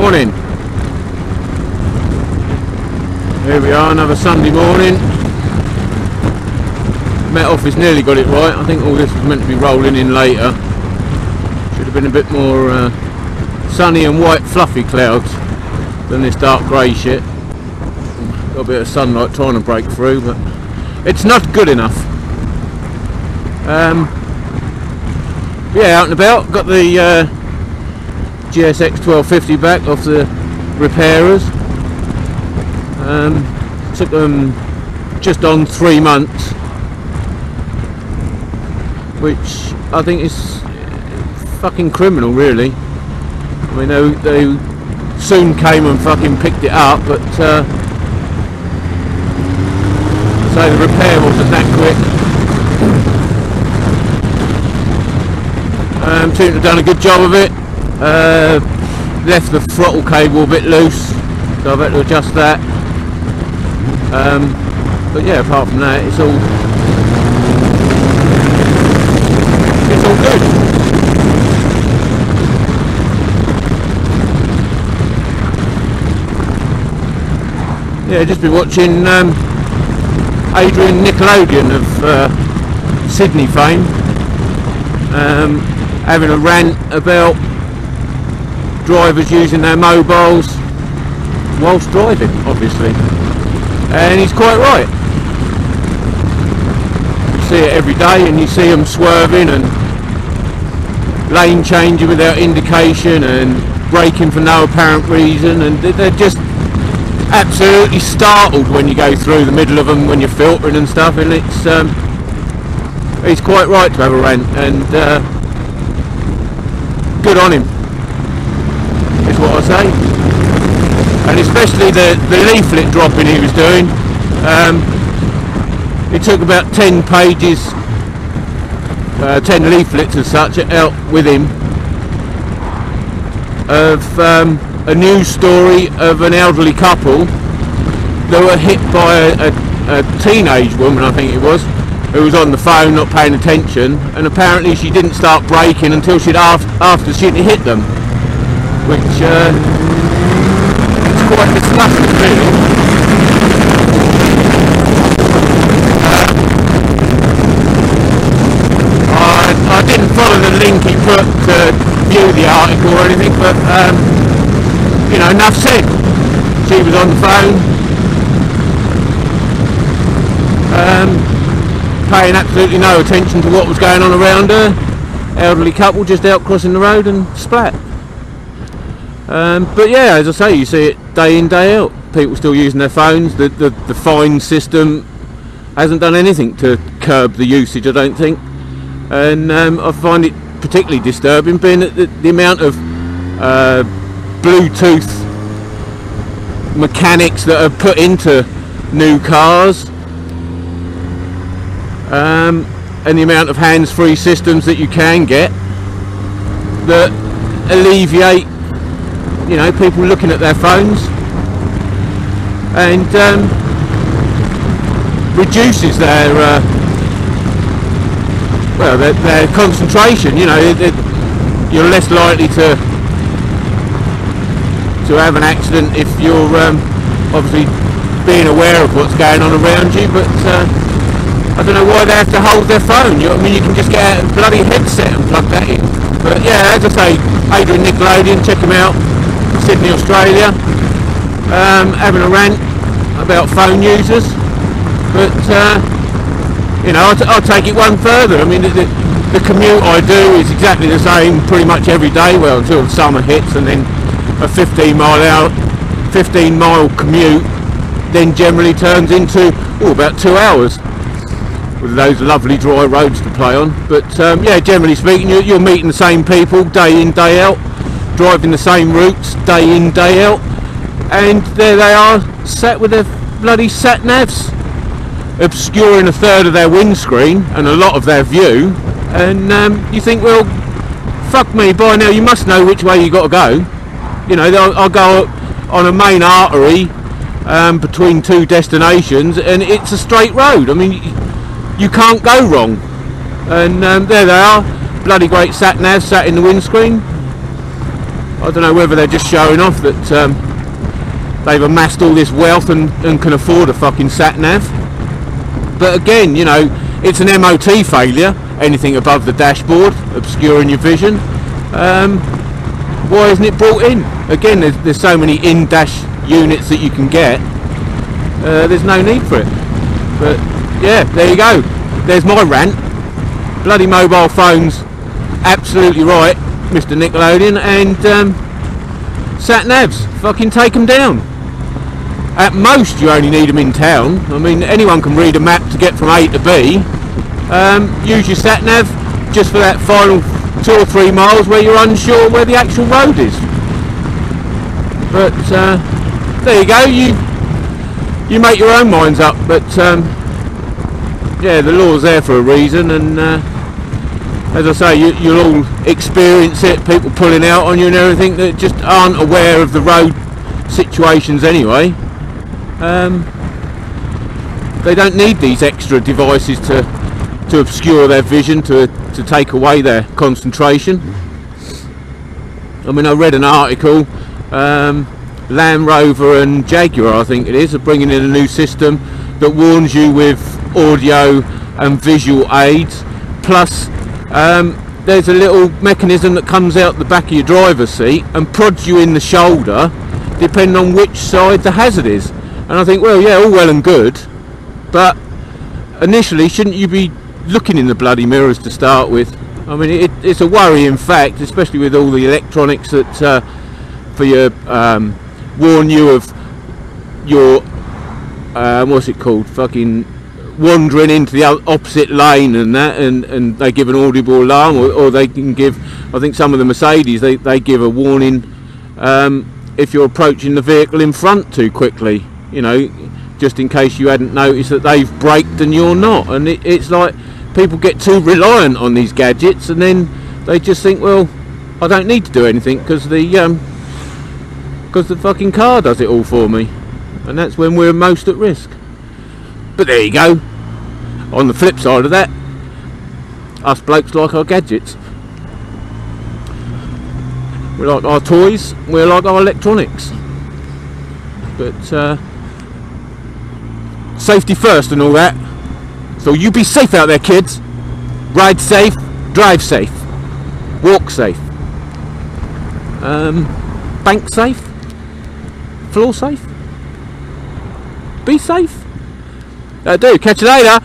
Morning. Here we are, another Sunday morning. Met Office nearly got it right. I think all this was meant to be rolling in later. Should have been a bit more sunny and white fluffy clouds than this dark grey shit. Got a bit of sunlight trying to break through, but it's not good enough. Yeah, out and about. Got the GSX 1250 back off the repairers. Took them just on 3 months, which I think is fucking criminal, really. I mean, they soon came and fucking picked it up, but so the repair wasn't that quick. Seem to have done a good job of it. Left the throttle cable a bit loose, so I've had to adjust that. But yeah, apart from that, it's all good. Yeah, just been watching Adjrian Nickelodeon of Sydney fame, having a rant about drivers using their mobiles whilst driving, obviously, and he's quite right. You see it every day, and you see them swerving and lane changing without indication and braking for no apparent reason, and they're just absolutely startled when you go through the middle of them when you're filtering and stuff. And he's quite right to have a rant, and good on him, is what I say. And especially the leaflet dropping he was doing. He took about 10 pages, 10 leaflets as such, out with him of a news story of an elderly couple that were hit by a teenage woman, I think it was, who was on the phone not paying attention, and apparently she didn't start braking until after she'd hit them, which is quite disgusting, really. I didn't follow the link he put to view the article or anything, but you know, enough said. She was on the phone, paying absolutely no attention to what was going on around her. Elderly couple just out crossing the road and splat. But yeah, as I say, you see it day in, day out. People still using their phones. The fine system hasn't done anything to curb the usage, I don't think. And I find it particularly disturbing, being that the amount of Bluetooth mechanics that are put into new cars, and the amount of hands-free systems that you can get that alleviate, you know, people looking at their phones, and reduces their well, their concentration. You know, you're less likely to have an accident if you're obviously being aware of what's going on around you, but I don't know why they have to hold their phone. I mean, you can just get out a bloody headset and plug that in. But yeah, as I say, Adjrian Nickelodeon, check him out, Sydney, Australia, having a rant about phone users. But you know, I'll take it one further. I mean, the commute I do is exactly the same pretty much every day, well, until summer hits, and then a 15 mile commute then generally turns into about 2 hours with those lovely dry roads to play on. But yeah, generally speaking, you're meeting the same people day in, day out, driving the same routes day in, day out, and there they are, sat with their bloody sat-navs obscuring a third of their windscreen and a lot of their view, and you think, well, fuck me, by now you must know which way you got to go. You know, I'll go on a main artery between two destinations, and it's a straight road. I mean, you can't go wrong. And there they are, bloody great sat-nav sat in the windscreen. I don't know whether they're just showing off that they've amassed all this wealth and can afford a fucking sat-nav. But again, you know, it's an MOT failure. Anything above the dashboard obscuring your vision. Why isn't it brought in? Again, there's so many in-dash units that you can get. There's no need for it. But yeah, there you go. There's my rant. Bloody mobile phones, absolutely right, Mr. Nickelodeon, and sat-navs, fucking take them down. At most you only need them in town. I mean, anyone can read a map to get from A to B. Use your sat-nav just for that final 2 or 3 miles where you're unsure where the actual road is. But there you go, you make your own minds up. But yeah, the law's there for a reason, and as I say, you'll all experience it, people pulling out on you and everything that just aren't aware of the road situations anyway. They don't need these extra devices to obscure their vision, to take away their concentration. I mean, I read an article, Land Rover and Jaguar, I think it is, are bringing in a new system that warns you with audio and visual aids, plus there's a little mechanism that comes out the back of your driver's seat and prods you in the shoulder depending on which side the hazard is. And I think, well, yeah, all well and good, but initially shouldn't you be looking in the bloody mirrors to start with? I mean, it's a worrying fact, especially with all the electronics that for your warn you of your what's it called, fucking wandering into the opposite lane and that, and they give an audible alarm, or they can give, I think some of the Mercedes, they give a warning if you're approaching the vehicle in front too quickly, you know, just in case you hadn't noticed that they've braked and you're not. And it's like people get too reliant on these gadgets, and then they just think, well, I don't need to do anything because the fucking car does it all for me, and that's when we're most at risk. But there you go. On the flip side of that, us blokes like our gadgets. We like our toys, we like our electronics. But safety first and all that. So you be safe out there, kids. Ride safe, drive safe, walk safe, bank safe, floor safe. Be safe. That'll do. Catch you later.